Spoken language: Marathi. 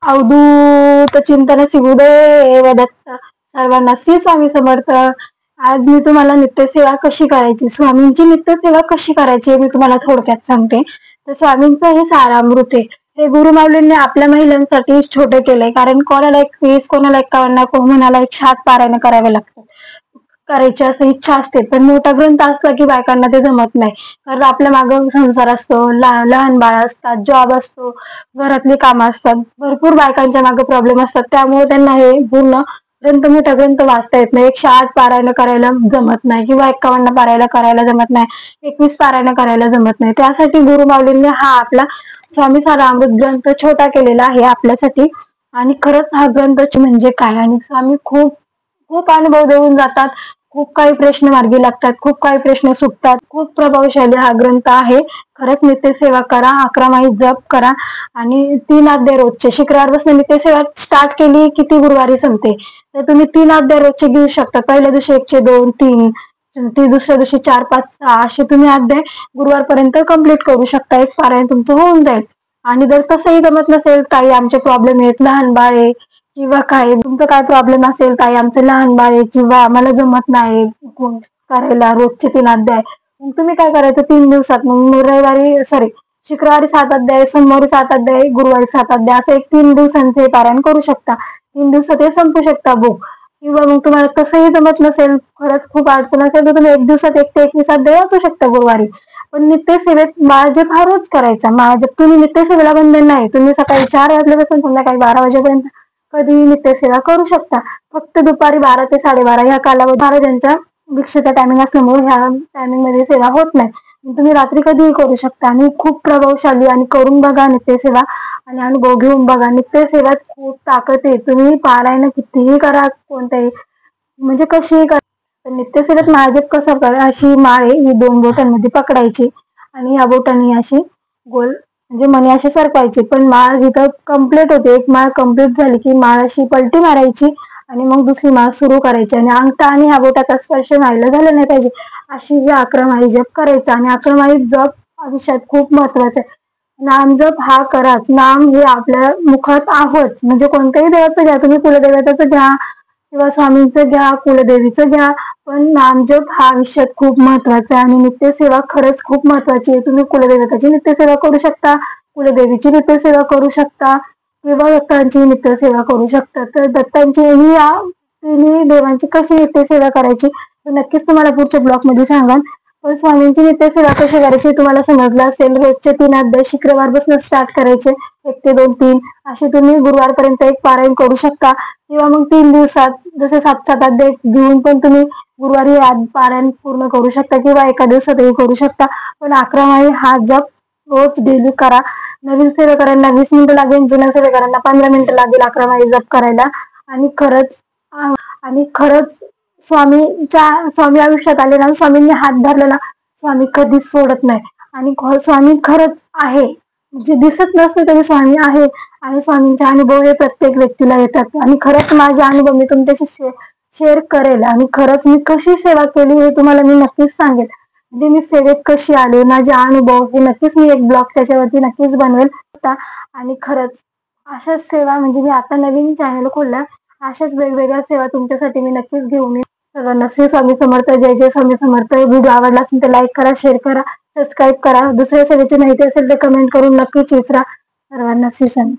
अवधूत चिंतन सिंहुदेव दत्त. सर्वांना श्री स्वामी समर्थ. आज मी तुम्हाला नित्यसेवा कशी करायची, स्वामींची नित्यसेवा कशी करायची हे मी तुम्हाला थोडक्यात सांगते. तर स्वामींचं हे सारामृत आहे. हे गुरुमाऊलींनी आपल्या महिलांसाठी छोटे केलंय, कारण कोणाला 21, कोणाला 51, कोणाला 108 पारायण करावे लागतात. करायची असं इच्छा असते, पण मोठा ग्रंथ असला की बायकांना ते जमत नाही. कारण आपल्या मागं संसार असतो, लहान बाळ असतात, जॉब असतो, घरातली कामं असतात, भरपूर बायकांच्या मागे प्रॉब्लेम असतात. त्यामुळे त्यांना हे पूर्ण ग्रंथ, मोठा ग्रंथ वाचता येत नाही. 108 पारायण करायला जमत नाही, किंवा 51 पारायण करायला जमत नाही, 21 पारायण करायला जमत नाही. त्यासाठी गुरुमाऊलींनी हा आपला स्वामी सारामृत ग्रंथ छोटा केलेला आहे आपल्यासाठी. आणि खरंच हा ग्रंथ म्हणजे काय, आणि स्वामी खूप खूप अनुभव देऊन जातात. खूप काही प्रश्न मार्गी लागतात, खूप काही प्रश्न सुटतात. खूप प्रभावशाली हा ग्रंथ आहे. खरंच नित्यसेवा करा, 11 माळी जप करा, आणि 3 अध्याय रोजचे. शुक्रवारपासून नित्यसेवा स्टार्ट केली की ती गुरुवारी संपते. तर तुम्ही 3 अध्याय रोजचे घेऊ शकता. पहिल्या दिवशी 1 चे 2, 3, दुसऱ्या दिवशी 4, 5, 6 असे तुम्ही अध्याय गुरुवारपर्यंत कंप्लीट करू शकता. एक पारायण तुमचं होऊन जाईल. आणि जर तसंही जमत नसेल, काही आमचे प्रॉब्लेम आहेत, लहान बाळ आहे किंवा काय तुमचं काय प्रॉब्लेम असेल, ताई आमचं लहान बाळ आहे किंवा आम्हाला जमत नाही करायला रोजचे 3 अध्याय, मग तुम्ही काय करायचं, 3 दिवसात, मग शुक्रवारी 7 अध्याय, सोमवारी 7 अध्याय, गुरुवारी 7 अध्याय, असं एक 3 दिवसांचे पारायण करू शकता. 3 दिवसात हे संपू शकता बुक. किंवा मग तुम्हाला तसंही जमत नसेल, खरंच खूप अडचण असेल, तर तुम्ही 1 दिवसात 1 ते 21 अध्याय वाचू शकता गुरुवारी. पण नित्यसेवेत माळजप हा रोज करायचा. माळजप तुम्ही नित्यसेवेला बंधन नाही. तुम्ही सकाळी 4 वाजल्यापासून संध्याकाळी 12 वाजेपर्यंत कधीही नित्यसेवा करू शकता. फक्त दुपारी 12 ते 12:30 ह्या कालावधी महाराजांच्या भिक्षेचा टायमिंग असल्यामुळे ह्या टायमिंग मध्ये सेवा होत नाही. तुम्ही रात्री कधीही करू शकता, आणि खूप प्रभावशाली, आणि करून बघा नित्यसेवा आणि अनुभव घेऊन बघा. नित्यसेवात खूप ताकद आहे. तुम्ही पारायण कितीही करा, कोणत्याही म्हणजे कशीही करा. तर नित्यसेवेत महाजप कसा करा, अशी माळ आहे, ही 2 बोटांमध्ये पकडायची, आणि ह्या बोटांनी अशी गोल म्हणजे मणी असे सरकवायचे. पण माळ जिथं कम्प्लीट होते, एक माळ कम्प्लीट झाली की माळ अशी पलटी मारायची, आणि मग दुसरी माळ सुरू करायची, आणि अंगठा आणि ह्या बोटाचा स्पर्श व्हायला झाला नाही पाहिजे. अशी ही 11 माळी जप करायचा. आणि 11 माळी जप आयुष्यात खूप महत्वाचा आहे. नाम जप हा कराच. नाम हे आपल्या मुखात आहत, म्हणजे कोणत्याही देवाचं घ्या तुम्ही, कुलदेवताचं घ्या किंवा स्वामींचं घ्या, कुलदेवीचं घ्या, पण नामजप हा आयुष्यात खूप महत्वाचा आहे. आणि नित्यसेवा खरंच खूप महत्वाची आहे. तुम्ही कुलदेवताची नित्यसेवा करू शकता, कुलदेवीची नित्यसेवा करू शकता, किंवा दत्तांची नित्यसेवा करू शकता. तर दत्तांची ही या तिन्ही देवांची कशी नित्यसेवा करायची तर नक्कीच तुम्हाला पुढच्या ब्लॉग मध्ये सांगाल. पण स्वामींची नित्यसेवा कशी करायची तुम्हाला समजलं असेल. रोजचे 3 अध्याय शुक्रवारपासून स्टार्ट करायचे, 1 ते 2, 3 असे तुम्ही गुरुवारपर्यंत एक पारायण करू शकता. किंवा मग 3 दिवसात जसे 7 अध्याय घेऊन पण तुम्ही गुरुवारी पारायण पूर्ण करू शकता, किंवा एका दिवसातही करू शकता. पण 11 माळी हा जप रोज डेली करा. नवीन सेवेकरांना 20 मिनिटं लागेल, जुन्या सेवेकरांना 15 मिनिटं लागेल 11 माळी जप करायला. आणि खरंच स्वामी आयुष्यात आले ना, स्वामींनी हात धरलेला स्वामी कधीच सोडत नाही. आणि स्वामी खरंच आहे, जे दिसत नसते तरी स्वामी आहे. आणि स्वामींचे अनुभव हे प्रत्येक व्यक्तीला येतात. आणि खरंच माझे अनुभव मी तुमच्याशी शेअर करेल. आणि खरंच मी कशी सेवा केली हे तुम्हाला मी नक्कीच सांगेल. म्हणजे मी सेवेत कशी आले, माझे अनुभव हे नक्कीच मी एक ब्लॉग त्याच्यावरती नक्कीच बनवेल. आणि खरंच अशाच सेवा, म्हणजे मी आता नवीन चॅनल खोलला, अशाच वेगवेगळ्या सेवा तुमच्यासाठी मी नक्कीच घेऊन येईन. सर्वांना श्री स्वामी समर्थ. जय जय स्वामी समर्थ. व्हिडिओ आवडला असेल तर लाईक करा, शेअर करा, सबस्क्राईब करा. दुसऱ्या सेवेची माहिती असेल तर कमेंट करून नक्कीच विचारा. सर्वांना श्री स्वामी.